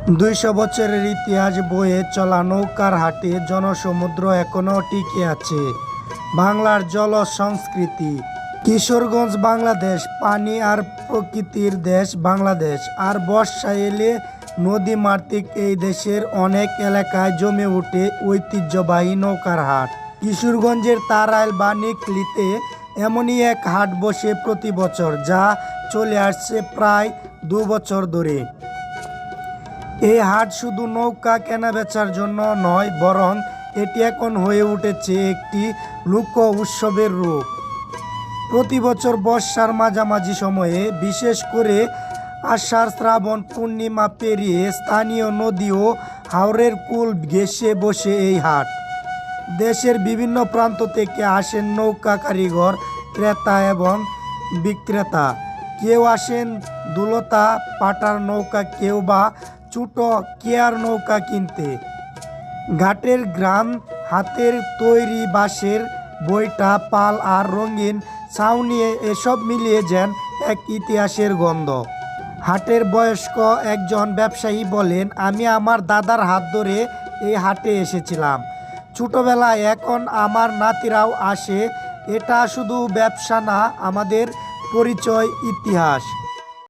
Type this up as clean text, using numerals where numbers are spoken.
২০০ বছরের ইতিহাস বয়ে চলা নৌকার হাটে জনসমুদ্র এখনও টিকে আছে। বাংলার জল সংস্কৃতি। কিশোরগঞ্জ বাংলাদেশ। পানি আর প্রকৃতির দেশ বাংলাদেশ। আর বর্ষা এলে নদীমাতৃক এই দেশের অনেক এলাকায় জমে ওঠে ঐতিহ্যবাহী নৌকার হাট। কিশোরগঞ্জের তাড়াইল বা নিকলীতে এমনই এক হাট বসে প্রতি বছর, যা চলে আসছে প্রায় ২ বছর ধরে। এই হাট শুধু নৌকা কেনাবেচার জন্য নয়, বরং এটি এখন হয়ে উঠেছে একটি লোক উৎসবের রূপ। প্রতি বছর বর্ষার মাঝামাঝি সময়ে, বিশেষ করে আষাঢ় শ্রাবণ পূর্ণিমা পেরিয়ে, স্থানীয় নদী ও হাওরের কূল ঘেঁষে বসে এই হাট। দেশের বিভিন্ন প্রান্ত থেকে আসেন নৌকা কারিগর, ক্রেতা এবং বিক্রেতা। কেউ আসেন দুলতা পাটার নৌকা, কেউ বা ছোট কেয়ার নৌকা কিনতে। ঘাটের গ্রাম, হাতের তৈরি বাঁশের বৈঠা, পাল আর রঙিন ছাউনি, এসব মিলিয়ে যেন এক ইতিহাসের গন্ধ। হাটের বয়স্ক একজন ব্যবসায়ী বলেন, আমি আমার দাদার হাত ধরে এই হাটে এসেছিলাম ছোটবেলায়, এখন আমার নাতিরাও আসে। এটা শুধু ব্যবসা না, আমাদের পরিচয়, ইতিহাস।